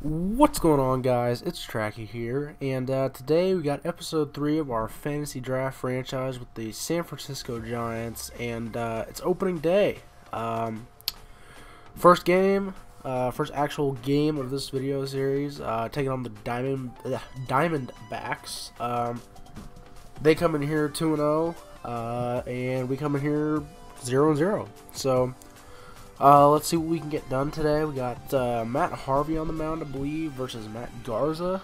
What's going on, guys? It's Tracky here, and today we got episode 3 of our fantasy draft franchise with the San Francisco Giants, and it's opening day. First game, first actual game of this video series, taking on the Diamondbacks. They come in here 2-0, and we come in here 0-0. So let's see what we can get done today. We got Matt Harvey on the mound, I believe, versus Matt Garza.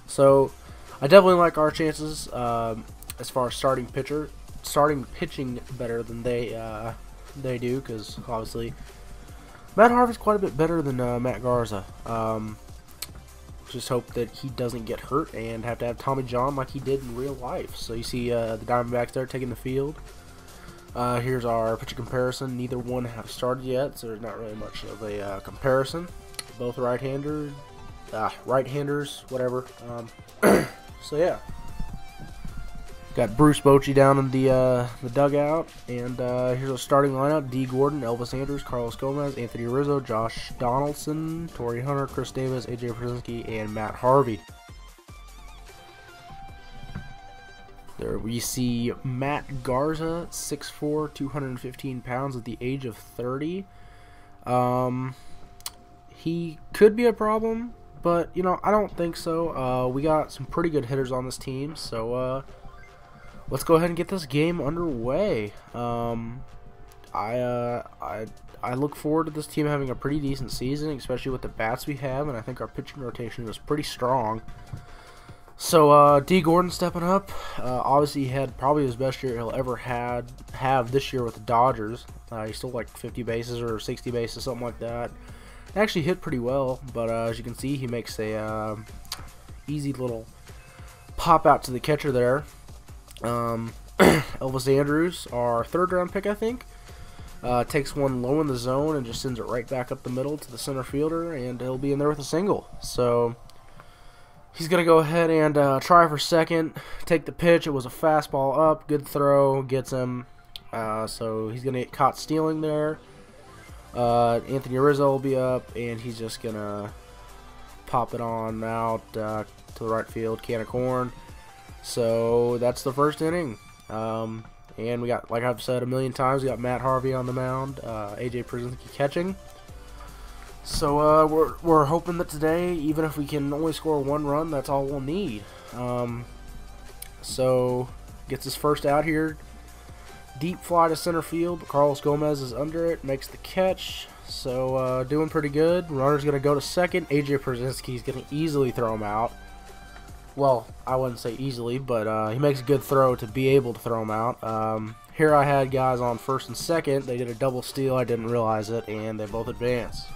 So I definitely like our chances as far as starting pitching better than they do, because obviously Matt Harvey's quite a bit better than Matt Garza. Just hope that he doesn't get hurt and have to have Tommy John like he did in real life. So you see the Diamondbacks there taking the field. Here's our pitcher comparison. Neither one have started yet, so there's not really much of a comparison. Both right-handers, whatever. So yeah, got Bruce Bochy down in the dugout, and here's our starting lineup: D. Gordon, Elvis Andrus, Carlos Gomez, Anthony Rizzo, Josh Donaldson, Torrey Hunter, Chris Davis, AJ Pierzynski, and Matt Harvey. There we see Matt Garza, 6'4", 215 pounds at the age of 30. He could be a problem, but, you know, I don't think so. We got some pretty good hitters on this team, so let's go ahead and get this game underway. I look forward to this team having a pretty decent season, especially with the bats we have, and I think our pitching rotation is pretty strong. So, D. Gordon stepping up. Obviously, he had probably his best year he'll ever have this year with the Dodgers. He stole like 50 bases or 60 bases, something like that. Actually hit pretty well, but as you can see, he makes a easy little pop out to the catcher there. Elvis Andrus, our third-round pick, I think, takes one low in the zone and just sends it right back up the middle to the center fielder, and he'll be in there with a single. So he's going to go ahead and try for second, take the pitch. It was a fastball up, good throw, gets him. So he's going to get caught stealing there. Anthony Rizzo will be up, and he's just going to pop it on out to the right field, can of corn. So that's the first inning. And we got, like I've said a million times, we got Matt Harvey on the mound, AJ Pierzynski catching. So we're hoping that today, even if we can only score one run, that's all we'll need. So gets his first out here. Deep fly to center field, but Carlos Gomez is under it, makes the catch. So doing pretty good. Runner's going to go to second. AJ Pierzynski is going to easily throw him out. Well, I wouldn't say easily, but he makes a good throw to be able to throw him out. Here I had guys on first and second. They did a double steal. I didn't realize it, and they both advanced.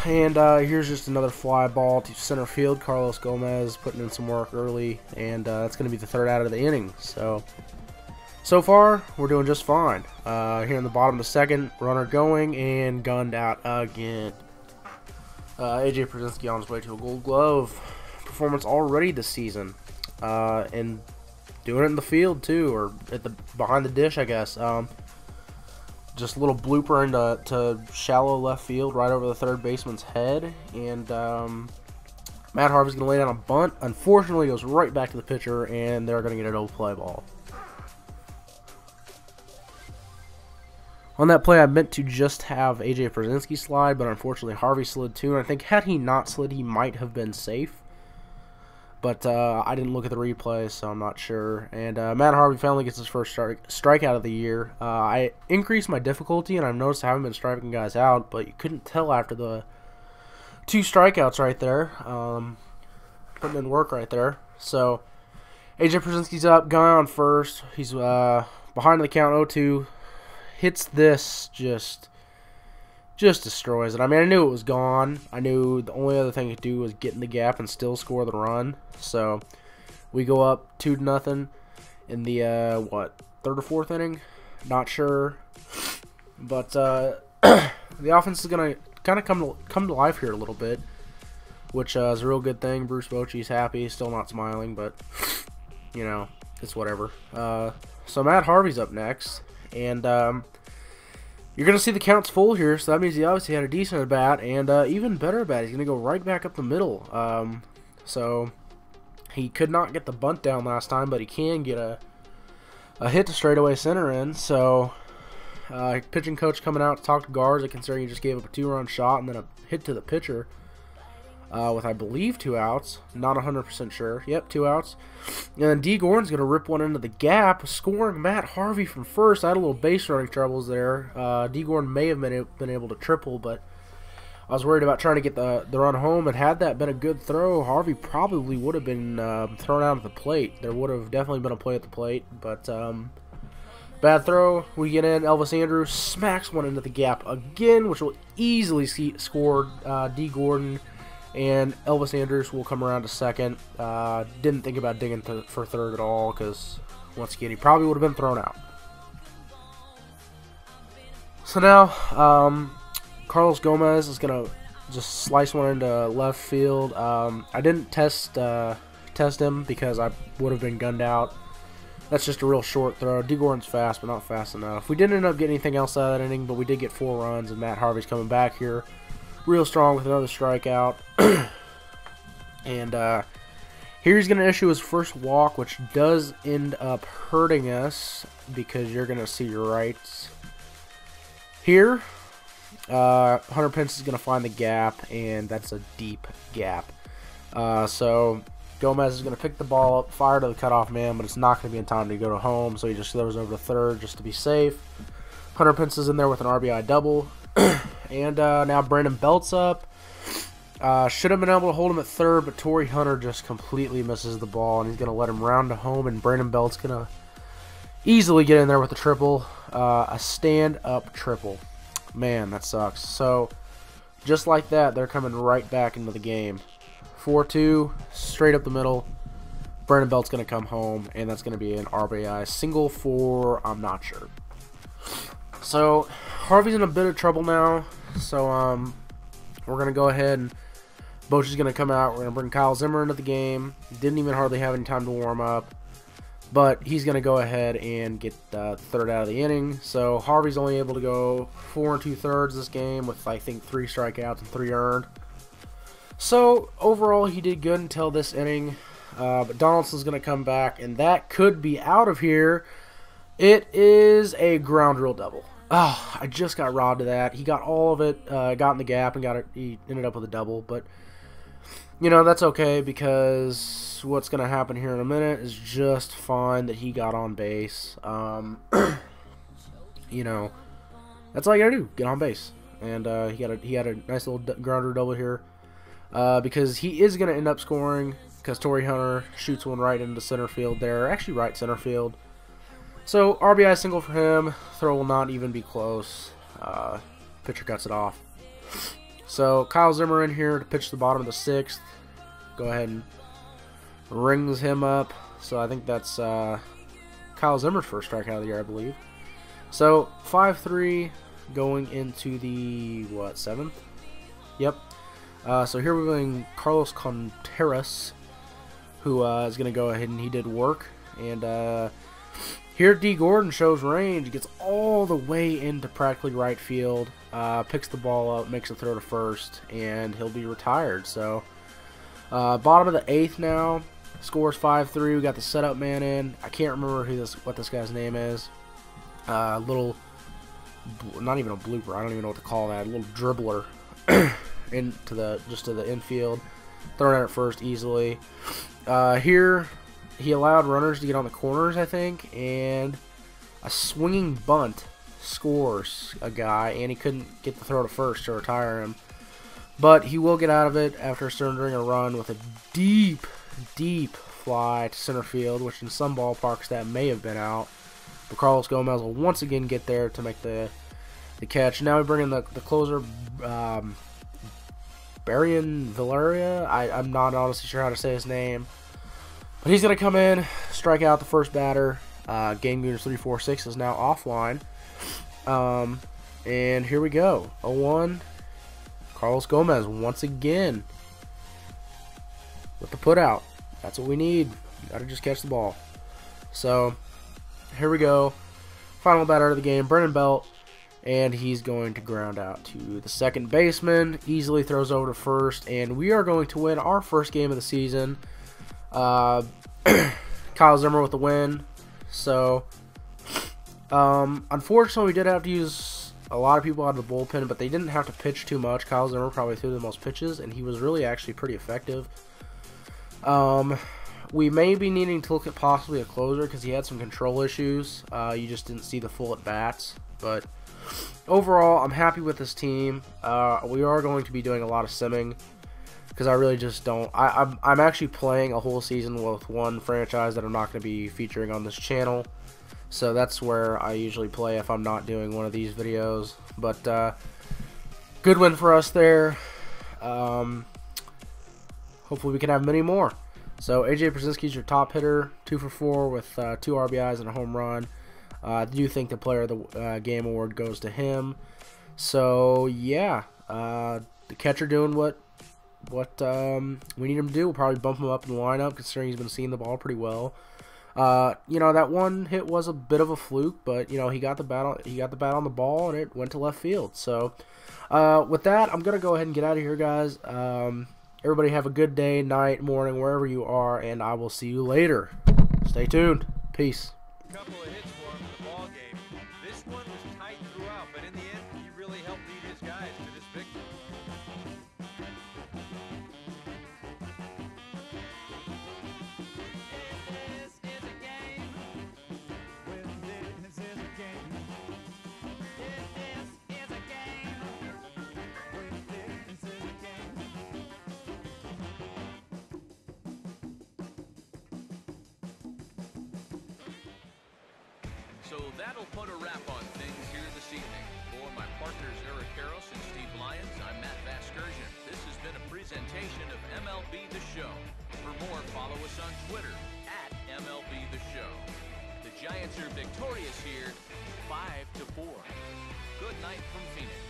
And here's just another fly ball to center field. Carlos Gomez putting in some work early, and that's going to be the third out of the inning. So far, we're doing just fine. Here in the bottom of the second, runner going and gunned out again. AJ Pierzynski on his way to a Gold Glove performance already this season, and doing it in the field too, or at the behind the dish, I guess. Just a little blooper into shallow left field, right over the third baseman's head, and Matt Harvey's going to lay down a bunt. Unfortunately, it goes right back to the pitcher, and they're going to get a no-play ball. On that play, I meant to just have AJ Pierzynski slide, but unfortunately Harvey slid too, and I think had he not slid, he might have been safe. But I didn't look at the replay, so I'm not sure. And Matt Harvey finally gets his first strikeout of the year. I increased my difficulty, and I've noticed I haven't been striking guys out, but you couldn't tell after the 2 strikeouts right there. Putting in work right there. So AJ Pierzynski's up, guy on first. He's behind the count 0-2. Hits this, just destroys it. I mean, I knew it was gone. I knew the only other thing he could do was get in the gap and still score the run. So we go up 2-0 in the third or fourth inning. Not sure, but the offense is gonna kind of come to life here a little bit, which is a real good thing. Bruce Bochy's happy, still not smiling, but you know, it's whatever. So Matt Harvey's up next, and You're going to see the counts full here, so that means he obviously had a decent at bat, and even better at bat. He's going to go right back up the middle. So he could not get the bunt down last time, but he can get a hit to straightaway center in. So pitching coach coming out to talk to Garza, considering he just gave up a 2-run shot and then a hit to the pitcher with, I believe, 2 outs. Not 100% sure. Yep, 2 outs. And then D. Gordon's going to rip one into the gap, scoring Matt Harvey from first. I had a little base running troubles there. D. Gordon may have been able to triple, but I was worried about trying to get the run home. And had that been a good throw, Harvey probably would have been thrown out at the plate. There would have definitely been a play at the plate, but bad throw. We get in. Elvis Andrews smacks one into the gap again, which will easily score D. Gordon. And Elvis Andrews will come around to second. Didn't think about digging for third at all because, once again, he probably would have been thrown out. So now, Carlos Gomez is going to just slice one into left field. I didn't test him because I would have been gunned out. That's just a real short throw. D. Gordon's fast, but not fast enough. We didn't end up getting anything else out of that inning, but we did get 4 runs, and Matt Harvey's coming back here real strong with another strikeout. And here he's going to issue his first walk, which does end up hurting us because you're going to see right here. Hunter Pence is going to find the gap, and that's a deep gap. So Gomez is going to pick the ball up, fire to the cutoff man, but it's not going to be in time to go to home, so he just throws over to third just to be safe. Hunter Pence is in there with an RBI double. And now Brandon Belt's up. Should have been able to hold him at third, but Torrey Hunter just completely misses the ball, and he's going to let him round to home, and Brandon Belt's going to easily get in there with a triple, a stand-up triple. Man, that sucks. So, just like that, they're coming right back into the game. 4-2, straight up the middle. Brandon Belt's going to come home, and that's going to be an RBI single for, I'm not sure. So, Harvey's in a bit of trouble now, so we're going to go ahead and Bochy's going to come out. We're going to bring Kyle Zimmer into the game. Didn't even hardly have any time to warm up, but he's going to go ahead and get third out of the inning. So, Harvey's only able to go 4 2/3 this game with, I think, 3 strikeouts and 3 earned. So, overall, he did good until this inning, but Donaldson's going to come back, and that could be out of here. It is a ground rule double. Oh, I just got robbed of that. He got all of it, got in the gap, and he ended up with a double. But, you know, that's okay because what's going to happen here in a minute is just fine that he got on base. You know, that's all you got to do, get on base. And he had a nice little grounder double here because he is going to end up scoring because Torrey Hunter shoots one right into center field there, actually right center field. So, RBI single for him. Throw will not even be close. Pitcher cuts it off. So, Kyle Zimmer in here to pitch the bottom of the 6th. Go ahead and rings him up. So, I think that's Kyle Zimmer's first strikeout of the year, I believe. So, 5-3 going into the, 7th? Yep. So, here we're going Carlos Contreras, who is going to go ahead and he did work. And, here D. Gordon shows range, gets all the way into practically right field, picks the ball up, makes a throw to first, and he'll be retired. So, bottom of the 8th now, scores 5-3. We got the setup man in. I can't remember what this guy's name is. Little, not even a blooper. I don't even know what to call that. A little dribbler just to the infield, throwing it at first easily. Here. He allowed runners to get on the corners, I think, and a swinging bunt scores a guy, and he couldn't get the throw to first to retire him. But he will get out of it after surrendering a run with a deep, deep fly to center field, which in some ballparks that may have been out. But Carlos Gomez will once again get there to make the catch. Now we bring in the closer, Barian Valeria. I'm not honestly sure how to say his name. But he's going to come in, strike out the first batter. Game unit 346 is now offline. And here we go. 0-1. Carlos Gomez once again with the put out. That's what we need. Got to just catch the ball. So here we go. Final batter of the game. Brandon Belt And he's going to ground out to the second baseman. Easily throws over to first. And we are going to win our first game of the season. Kyle Zimmer with the win. So, unfortunately, we did have to use a lot of people out of the bullpen, but they didn't have to pitch too much. Kyle Zimmer probably threw the most pitches, and he was really actually pretty effective. We may be needing to look at possibly a closer because he had some control issues. You just didn't see the full at-bats. But overall, I'm happy with this team. We are going to be doing a lot of simming because I really just don't. I'm actually playing a whole season with one franchise that I'm not going to be featuring on this channel. So that's where I usually play if I'm not doing one of these videos. But good win for us there. Hopefully we can have many more. So AJ Pierzynski's your top hitter, 2 for 4 with 2 RBIs and a home run. I do think the Player of the Game award goes to him. So yeah, the catcher doing what we need him to do. We'll probably bump him up in the lineup considering he's been seeing the ball pretty well. You know, that one hit was a bit of a fluke, but you know, he got the bat on the ball and it went to left field. So with that, I'm gonna go ahead and get out of here, guys. Everybody have a good day, night, morning, wherever you are, and I will see you later. Stay tuned. Peace. Couple of hits for him in the ball game. This one was tight throughout, but in the end, he really helped lead his guys to this victory. This is a game. Well, this is a game. This is a game. Well, this is a game. So that'll put a wrap on things here this evening. For my partners Eric Harris and Steve Lyons, I'm Matt Vasgersian. This has been a presentation of MLB The Show. For more, follow us on Twitter at MLB The Show. The Giants are victorious here, 5-4. Good night from Phoenix.